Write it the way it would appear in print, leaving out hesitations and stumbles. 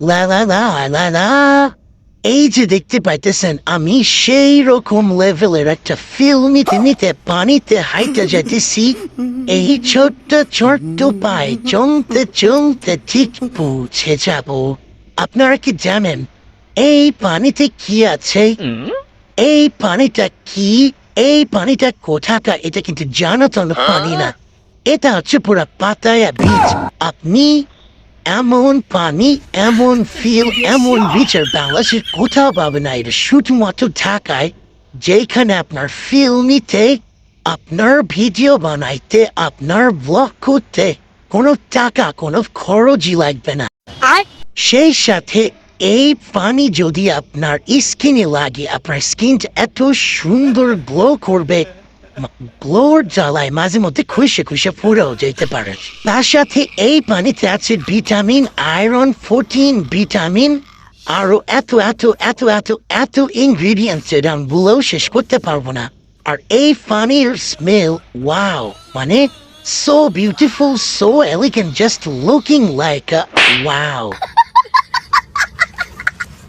লা লা লা লা লা। এই যে দেখতে পাইতেছেন আমি সেই রকম লেভেলের একটা ফিল নিতে নিতে পানিতে হাইতে যাইতেছি। এই ছোট্ট ছোট্ট পায়ে চলতে চলতে ঠিক পৌঁছে যাব। আপনারা কি জানেন এই পানিতে কি আছে? এই পানিটা কি? এই পানিটা কোথাকার? এটা কিন্তু জানাতন পানি না, এটা হচ্ছে পুরা পাতায়া বীজ। আপনি এমন পানি, এমন ফিল, এমন বিচের বাংলাদেশের কোথাও পাবে না। এটা শুধুমাত্র ঢাকায়, যেখানে আপনার ফিল নিতে, আপনার ভিডিও বানাইতে, আপনার ব্লগ করতে কোনো টাকা, কোনো খরচই লাগবে না। সেই সাথে এই পানি যদি আপনার স্কিনে লাগে, আপনার স্কিনটা এত সুন্দর গ্লো করবে, গ্লোর জ্বালায় মাঝে মধ্যে খুশে খুশে পুরেও যেতে পারে। তার সাথে এই পানিতে আছে ভিটামিন, আয়রন, প্রোটিন, ভিটামিন, আরো এত এত এত এত এত ইনগ্রিডিয়েন্টস যেটা আমি বলেও শেষ করতে পারবো না। আর এই পানির স্মেল, ওয়াও, মানে so beautiful, so elegant, just looking like a wow.